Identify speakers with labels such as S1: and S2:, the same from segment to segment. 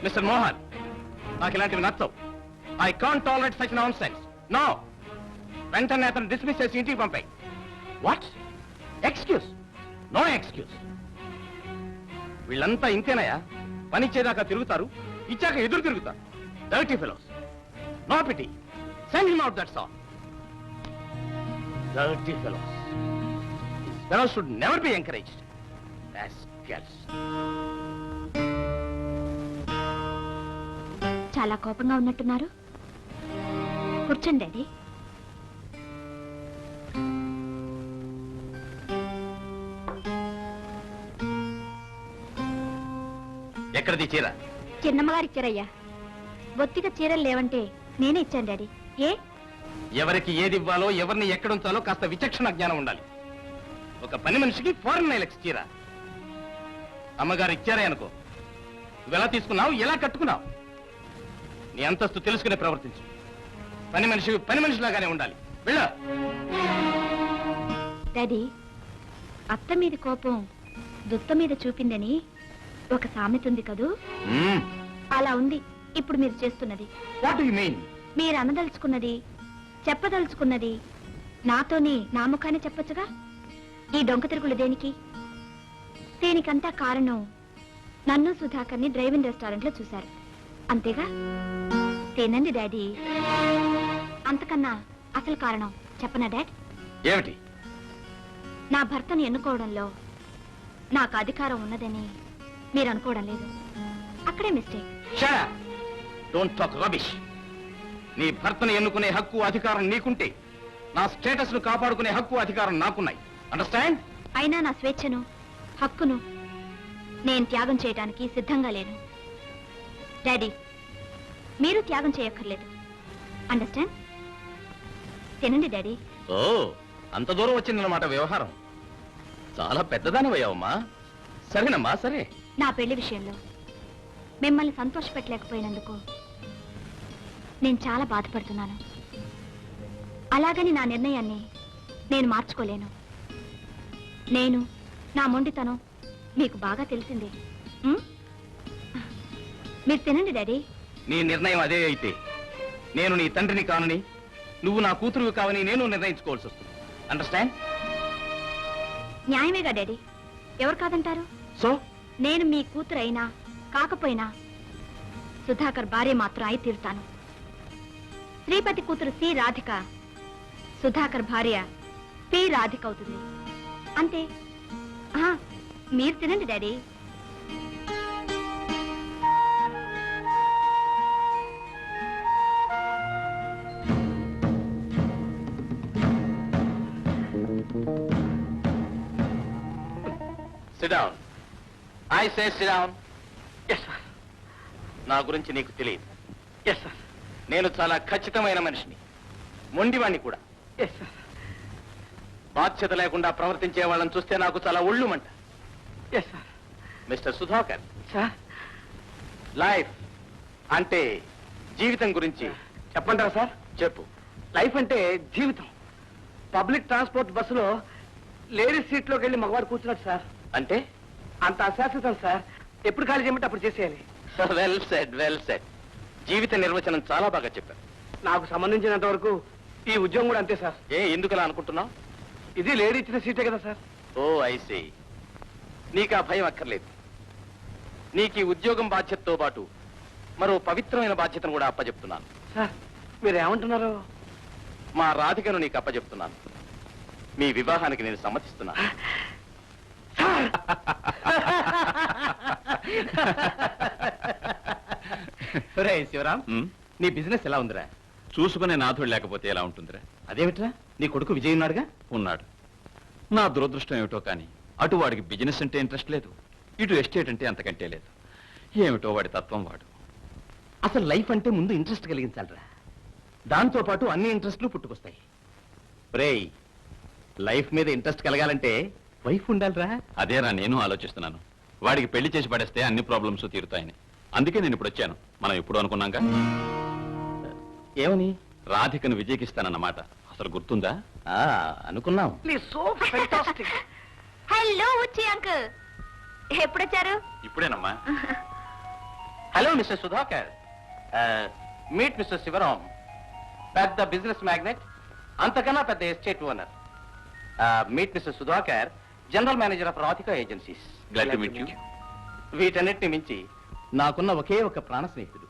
S1: Mister Mohan, నాకు ఇలాంటివి నచ్చవు. I can't tolerate such nonsense. No, వెంటనే అతను డిస్మిస్ చేసి ఇంటికి పంపాయి. What excuse? No excuse. వీళ్ళంతా ఇంతేనయా? పని ఇచ్చేదాకా తిరుగుతారు, ఇచ్చాక ఎదురు తిరుగుతారు. Dirty fellows. No pity. Send him out, that's all. Dirty fellows. Fellows should never be encouraged. Rascals.
S2: చాలా కోపంగా ఉన్నట్టున్నారు. కూర్చోండి డాడీ.
S1: ఎక్కడిది చీర?
S2: చిన్నమ్మగారు ఇచ్చారయ్యా. బొత్తిగా చీరలు లేవంటే నేనే ఇచ్చాను డాడీ. ఏ?
S1: ఎవరికి ఏది ఇవ్వాలో, ఎవరిని ఎక్కడుంచాలో కాస్త విచక్షణ జ్ఞానం ఉండాలి. ఒక పని మనిషికి ఫారెన్ నైలెక్స్ చీర అమ్మగారు ఇచ్చారే అనుకో, నువ్వెలా తీసుకున్నావు, ఎలా కట్టుకున్నావు? నీ అంతస్తు తెలుసుకునే ప్రవర్తించు. పని మనిషి పని మనిషిలాగానే ఉండాలి. వెళ్ళ.
S2: డాడీ, అత్త మీద కోపం దుత్త మీద చూపిందని ఒక సామెత ఉంది కదూ, అలా ఉంది ఇప్పుడు మీరు చేస్తున్నది.
S1: What do you mean?
S2: మీరు అనదలుచుకున్నది, చెప్పదలుచుకున్నది నాతోనే నా ముఖానే చెప్పొచ్చుగా. ఈ డొంక తిరుగులు దేనికి? దీనికంతా కారణం నన్ను సుధాకర్ని డ్రైవింగ్ రెస్టారెంట్ లో చూశారు, అంతేగా? తినండి డాడీ. అంతకన్నా అసలు కారణం చెప్పనా డాడ్?
S1: ఏమిటి?
S2: నా భర్తను ఎన్నుకోవడంలో నాకు అధికారం ఉన్నదని మీరు అనుకోవడం లేదు. అక్కడే mistake.
S1: Shut up. Don't talk rubbish. నీ భర్తను ఎన్నుకునే హక్కు, అధికారం నీకుంటే నా స్టేటస్ ను కాపాడుకునే హక్కు, అధికారం నాకున్నాయి. అండర్స్టాండ్?
S2: అయినా నా స్వేచ్ఛను, హక్కును నేను త్యాగం చేయడానికి సిద్ధంగా లేను. డాడీ, మీరు త్యాగం చేయక్కర్లేదు. అండర్స్టాండ్? తినండి డాడీ.
S1: ఓ, అంత దూరం వచ్చిందన్నమాట వ్యవహారం. చాలా పెద్దదానివయ్యావమ్మా. సరేనమ్మా, సరే.
S2: నా పెళ్లి విషయంలో మిమ్మల్ని సంతోషపెట్టలేకపోయినందుకు నేను చాలా బాధపడుతున్నాను. అలాగని నా నిర్ణయాన్ని నేను మార్చుకోలేను. నేను, నా మొండితనం మీకు బాగా తెలిసిందే. మీరు తినండి డాడీ.
S1: నీ నిర్ణయం అదే అయితే నేను నీ తండ్రిని కానని, నువ్వు నా కూతురువి కావని నేను నిర్ణయించుకోవాల్సి వస్తుంది. అండర్స్టాండ్?
S2: న్యాయమేగా డాడీ, ఎవరు కాదంటారు?
S1: సో
S2: నేను మీ కూతురు అయినా కాకపోయినా సుధాకర్ భార్య మాత్రం అయి తీరుతాను. శ్రీపతి కూతురు సి రాధిక, సుధాకర్ భార్య పి రాధిక అవుతుంది, అంతే. మీరు తినండి daddy.
S1: Sit down. I say sit down.
S3: Yes, sir.
S1: నా గురించి నీకు తెలియదు.
S3: Yes, sir.
S1: నేను చాలా ఖచ్చితమైన మనిషిని, మొండివాణ్ణి కూడా.
S3: Yes, sir.
S1: బాధ్యత లేకుండా ప్రవర్తించే వాళ్ళని చూస్తే నాకు చాలా ఒళ్ళుమంట.
S3: Yes, sir.
S1: Mister Sudhakar,
S3: Sir?
S1: Life అంటే జీవితం గురించి
S3: చెప్పంటారా సార్?
S1: చెప్పు.
S3: లైఫ్ అంటే జీవితం. పబ్లిక్ ట్రాన్స్పోర్ట్ బస్సులో లేడీస్ సీట్లోకి వెళ్ళి మగవాడు కూర్చున్నాడు సార్.
S1: అంటే
S3: అంత అశాశ్వతం సార్. ఎప్పుడు ఖాళీ చేయమంటే అప్పుడు చేసేయాలి.
S1: Well said, well said. జీవిత నిర్వచనం చాలా బాగా చెప్పారు.
S3: నాకు సంబంధించినంత వరకు ఈ ఉద్యోగం కూడా అంతే సార్.
S1: ఎందుకు అలా అనుకుంటున్నావు?
S3: ఇది లేడీ ఇచ్చిన సీటే కదా సార్.
S1: Oh I see. నీకు ఆ భయం అక్కర్లేదు. నీకు ఈ ఉద్యోగం బాధ్యతతో పాటు మరో పవిత్రమైన బాధ్యతను కూడా అప్పచెప్తున్నాను.
S3: సార్, మీరు ఏమంటున్నారు?
S1: మా రాధికను నీకు అప్పచెప్తున్నాను. మీ వివాహానికి నేను సమ్మతిస్తున్నాను.
S3: శివరాం, నీ బిజినెస్ ఎలా ఉందిరా?
S1: చూసుకునే నాథుడు లేకపోతే ఎలా ఉంటుందిరా?
S3: అదేమిట్రా, నీ కొడుకు విజయ్ ఉన్నాడుగా?
S1: ఉన్నాడు. నా దురదృష్టం ఏమిటో కానీ అటు వాడికి బిజినెస్ అంటే ఇంట్రెస్ట్ లేదు, ఇటు ఎస్టేట్ అంటే అంతకంటే లేదు. ఏమిటో వాడి తత్వం వాడు.
S3: అసలు లైఫ్ అంటే ముందు ఇంట్రెస్ట్ కలిగించాలరా. దాంతో పాటు అన్ని ఇంట్రెస్ట్లు పుట్టుకొస్తాయి.
S1: రేయ్,
S3: లైఫ్ మీద ఇంట్రెస్ట్ కలగాలంటే వైఫ్ ఉండాలిరా.
S1: అదేరా నేను ఆలోచిస్తున్నాను. వాడికి పెళ్లి చేసి పడేస్తే అన్ని ప్రాబ్లమ్స్ తీరుతాయని. అందుకే నేను ఇప్పుడు వచ్చాను. మనం ఎప్పుడు అనుకున్నాగా.
S3: ఏమని?
S1: రాధికను విజయకిస్తానన్నమాట. అసలు గుర్తుందా?
S3: అనుకున్నాం.
S2: హలో ఉచ్చి అంకుల్, ఎప్పుడొచ్చారు?
S1: ఇప్పుడేనమ్మా. Hello mister Sudhakar, meet mister Shivaram, పెద్ద బిజినెస్ మ్యాగ్నెట్, అంతకన్నా పెద్ద estate owner. Meet mister Sudhakar, general manager of Radhika agencies.
S4: Glad to meet you.
S1: వీటన్నిటిని మించి నాకున్న ఒకే ఒక ప్రాణ స్నేహితుడు.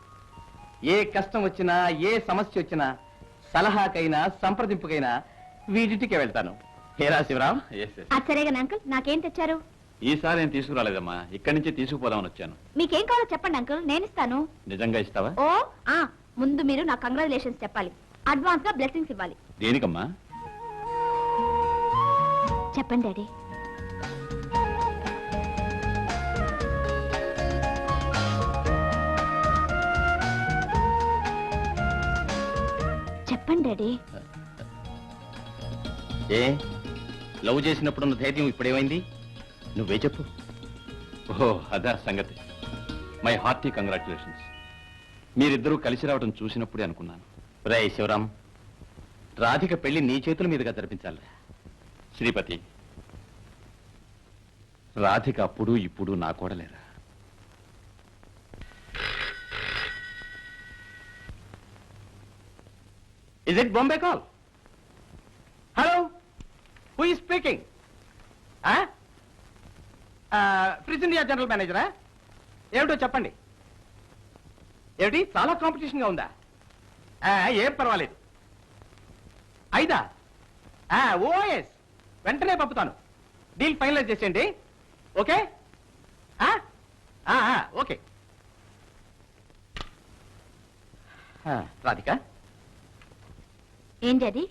S1: ఏ కష్టం వచ్చినా, ఏ సమస్య వచ్చినా, సలహాకైనా సంప్రదింపుకైనా వీడింటికే వెళ్తాను. హేరా శివరాం.
S2: సరేగా అంకుల్, నాకేం తెచ్చారు?
S4: ఈసారి ఏం తీసుకురాలేదమ్మా, ఇక్కడి నుంచి తీసుకుపోదామని వచ్చాను.
S2: మీకేం కావాలో చెప్పండి అంకుల్, నేను ఇస్తాను.
S4: నిజంగా ఇస్తావా?
S2: ఓ ముందు మీరు నా కంగ్రాచులేషన్స్ చెప్పాలి, అడ్వాన్స్ గా బ్లెస్సింగ్స్ ఇవ్వాలి.
S4: దేనికమ్మా?
S2: చెప్పండి డాడీ. చెప్పండి డాడీ.
S1: ఏ లవ్ చేసినప్పుడున్న ధైర్యం ఇప్పుడేమైంది? నువ్వే చెప్పు.
S4: ఓహో, అదా సంగతి. My hearty congratulations. మీరిద్దరూ కలిసి రావడం చూసినప్పుడే అనుకున్నాను.
S1: రే శివరాం, రాధిక పెళ్లి నీ చేతుల మీదుగా జరిపించాలి.
S4: శ్రీపతి, రాధిక అప్పుడు ఇప్పుడు నా కోడలేరా?
S1: Is it Bombay call? Hello, who is speaking? Fridge India general మేనేజరా? ఏమిటో చెప్పండి. ఏమిటి, చాలా కాంపిటీషన్ గా ఉందా? ఏం పర్వాలేదు. అయిదా? ఓఎస్, వెంటనే పంపుతాను. డీల్ ఫైనలైజ్ చేసేయండి. Okay okay. రాధిక,
S2: ఏం డాడీ?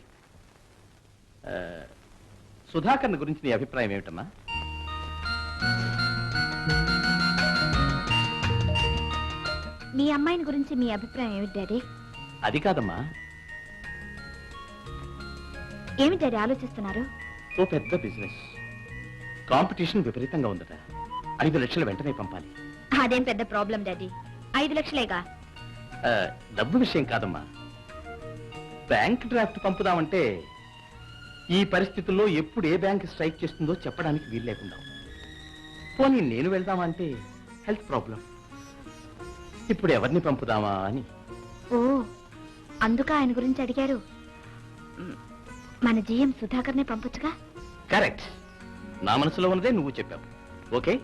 S1: సుధాకర్ని గురించి నీ అభిప్రాయం ఏమిటమ్మా?
S2: మీ అమ్మాయిని గురించి మీ అభిప్రాయం ఏమిటి డాడీ?
S1: అది కాదమ్మా,
S2: ఏమి డాడీ ఆలోచిస్తున్నారు?
S1: ఓ పెద్ద బిజినెస్, కాంపిటీషన్ విపరీతంగా ఉందట. 5 లక్షలు వెంటనే పంపాలి.
S2: అదేం పెద్ద ప్రాబ్లం డాడీ, 5 లక్షలేగా.
S1: డబ్బు విషయం కాదమ్మా, బ్యాంక్ డ్రాఫ్ట్ పంపుదామంటే ఈ పరిస్థితుల్లో ఎప్పుడు ఏ బ్యాంక్ స్ట్రైక్ చేస్తుందో చెప్పడానికి వీలు లేకుండా. పోనీ నేను వెళ్దామా అంటే హెల్త్ ప్రాబ్లం. ఇప్పుడు ఎవరిని పంపుదామా అని.
S2: ఓ, అందుక ఆయన గురించి అడిగారు. మన జీఎం సుధాకర్నే పంపొచ్చుగా.
S1: కరెక్ట్, నా మనసులో ఉన్నదే నువ్వు చెప్పావు. ఓకే.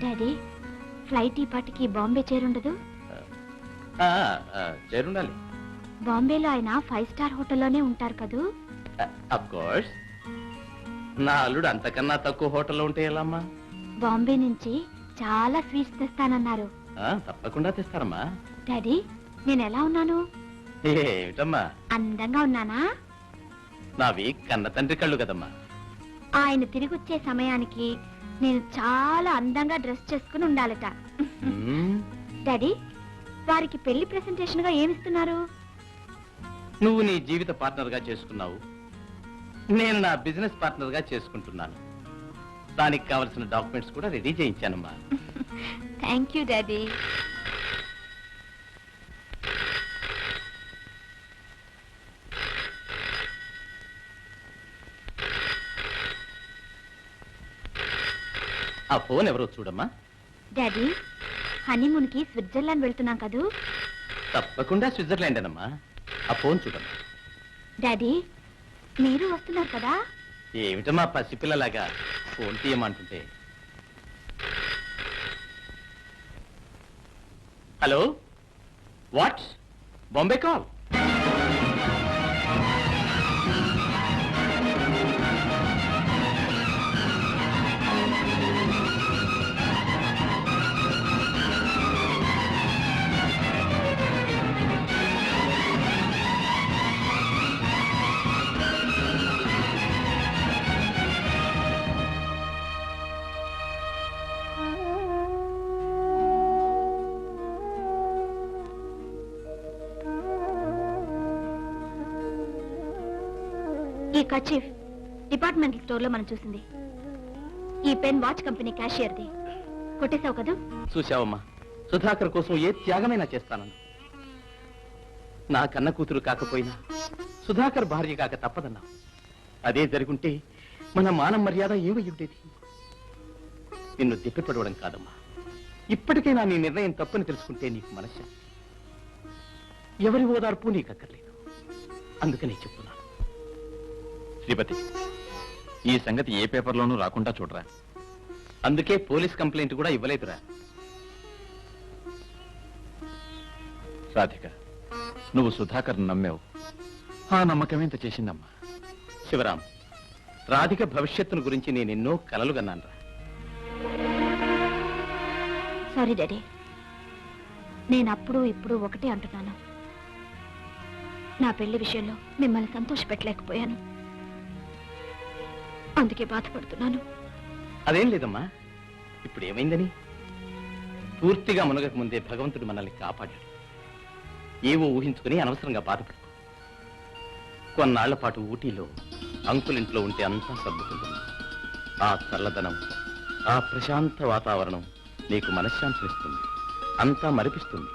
S2: డాడీ, ఫ్లైట్ ఈ పాటికి బాంబే చేరుండదు?
S1: చేరుండాలి.
S2: బాంబేలో ఆయన 5 స్టార్ హోటల్లోనే ఉంటారు కదూ?
S1: Of course. నా అల్లుడు అంతకన్నా తక్కువ హోటల్లో ఉంటే ఎలా అమ్మా?
S2: బాంబే నుంచి చాలా స్వీట్స్ తెస్తానన్నారు.
S1: తప్పకుండా తెస్తారమ్మా.
S2: డాడీ, నేను ఎలా ఉన్నాను?
S1: ఏమిటమ్మా,
S2: అందంగా ఉన్నానా?
S1: నావి కన్న తండ్రి కళ్ళు కదమ్మా.
S2: ఆయన తిరిగి వచ్చే సమయానికి నేను చాలా అందంగా డ్రెస్ చేసుకుని ఉండాలట. డాడీ, వారికి పెళ్లి ప్రెసెంటేషన్ గా ఏమిస్తున్నారు?
S1: నువ్వు నీ జీవిత పార్ట్నర్ గా చేసుకున్నావు, నేను నా బిజినెస్ పార్ట్నర్ గా చేసుకుంటున్నాను. దానికి కావలసిన డాక్యుమెంట్స్ కూడా రెడీ చేయించానమ్మా.
S2: Thank you daddy.
S1: ఆ ఫోన్ ఎవరో చూడమ్మా.
S2: డాడీ, హనీమూన్ కి స్విట్జర్లాండ్ వెళ్తున్నాం కదూ?
S1: తప్పకుండా స్విట్జర్లాండ్ అనమ్మా. ఆ ఫోన్ చూడమ్మా.
S2: డాడీ, మీరు వస్తున్నారు కదా?
S1: ఏమిటమ్మా పసిపిల్లలాగా ఫోన్ తీయమంటుంటే. Hello, what? బాంబే కాల్?
S2: ఈ కచీఫ్ డిపార్ట్మెంటల్ స్టోర్ లో మనం చూసింది. ఈ పెన్ వాచ్ కంపెనీ క్యాషియర్ది. కొట్టేశావు కదూ?
S1: చూశావమ్మా, సుధాకర్ కోసం ఏ త్యాగమైనా చేస్తానని. నా కన్న కూతురు కాకపోయినా సుధాకర్ భార్య కాక తప్పదన్నా. అదే జరుగుంటే మన మానం మర్యాద ఏమై ఉండేది? నిన్ను తిప్పిపడవడం కాదమ్మా. ఇప్పటికైనా నీ నిర్ణయం తప్పని తెలుసుకుంటే నీకు మనశ్శాంతి. ఎవరి ఓదార్పు నీకు అక్కర్లేదు. అందుకనే చెప్తున్నాను.
S4: శ్రీపతి, ఈ సంగతి ఏ పేపర్లోనూ రాకుండా చూడరా.
S1: అందుకే పోలీస్ కంప్లైంట్ కూడా ఇవ్వలేదురా.
S4: రాధిక, నువ్వు సుధాకర్ నమ్మావు. ఆ నమ్మకం ఎంత చేసిందమ్మా.
S1: శివరాం, రాధిక భవిష్యత్తును గురించి నేను ఎన్నో కలలు కన్నానురా.
S2: సారీ డాడీ, నేను అప్పుడు ఇప్పుడు ఒకటే అంటున్నాను. నా పెళ్లి విషయంలో మిమ్మల్ని సంతోషపెట్టలేకపోయాను, అందుకే బాధపడుతున్నాను.
S1: అదేం లేదమ్మా. ఇప్పుడు ఏమైందని? పూర్తిగా మునగక ముందే భగవంతుడు మనల్ని కాపాడాడు. ఏవో ఊహించుకుని అనవసరంగా బాధపడు. కొన్నాళ్ల పాటు ఊటీలో అంకులింట్లో ఉంటే అంతా సర్దుకుంటుంది. ఆ చల్లదనం, ఆ ప్రశాంత వాతావరణం నీకు మనశ్శాంతినిస్తుంది, అంతా మరిపిస్తుంది.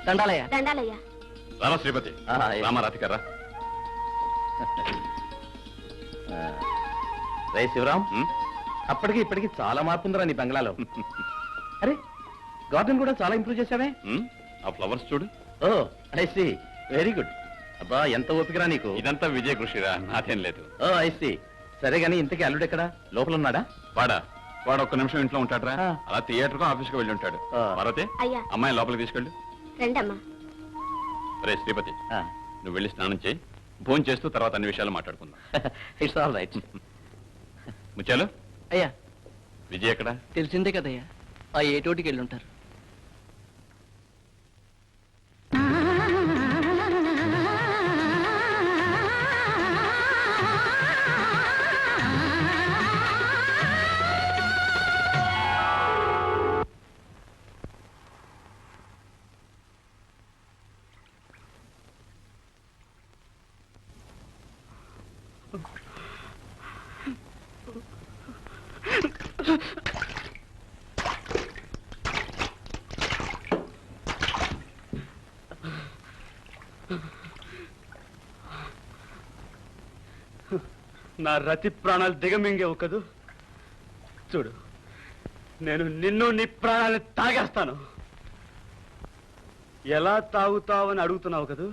S3: దండాలయ్య.
S2: దండాలయ్యా.
S4: రామా శ్రీపతి, రామా రాధిక రా.
S1: రే శివరాం,
S4: ఉమ్,
S1: అప్పటికి ఇప్పటికి చాలా మార్పు ఉందిరా నీ బంగ్లాలో. అరే, గార్డెన్ కూడా చాలా ఇంప్రూవ్ చేశావే.
S4: ఉమ్, ఆ ఫ్లవర్స్ చూడు.
S1: ఓ ఐ సీ, వెరీ గుడ్. అబ్బా, ఎంత ఓపికరా నీకు.
S4: ఇదంతా విజయ కృషిరా, నాదేం లేదు.
S1: ఓ ఐ సీ. సరే గాని ఇంతకీ అల్లుడు ఎక్కడా? లోపల ఉన్నాడా?
S4: వాడు ఒక్క నిమిషం ఇంట్లో ఉంటాడురా.
S1: ఆ.
S4: అలా థియేటర్కో ఆఫీస్కి వెళ్ళి ఉంటాడు.
S1: ఆ.
S4: పార్వతి,
S2: అయ్యా.
S4: అమ్మాయి లోపలికి తీసుకెళ్ళు.
S2: రండమ్మా.
S4: రే శ్రీపతి,
S1: ఆ,
S4: నువ్వు వెళ్ళి స్నానం చేయి. భోజనం చేస్తూ తర్వాత అన్ని విషయాలు మాట్లాడుకుందాం.
S1: It's all right.
S4: ముచ్చాలు,
S3: అయ్యా,
S4: విజయ్ ఎక్కడ?
S3: తెలిసిందే కదయ్యా, ఆ ఏటోటికి వెళ్ళి ఉంటారు. నా రతి ప్రాణాలు దిగమింగేవు కదూ. చూడు, నేను నిన్ను నీ ప్రాణాలను తాగేస్తాను. ఎలా తాగుతావని అడుగుతున్నావు కదూ.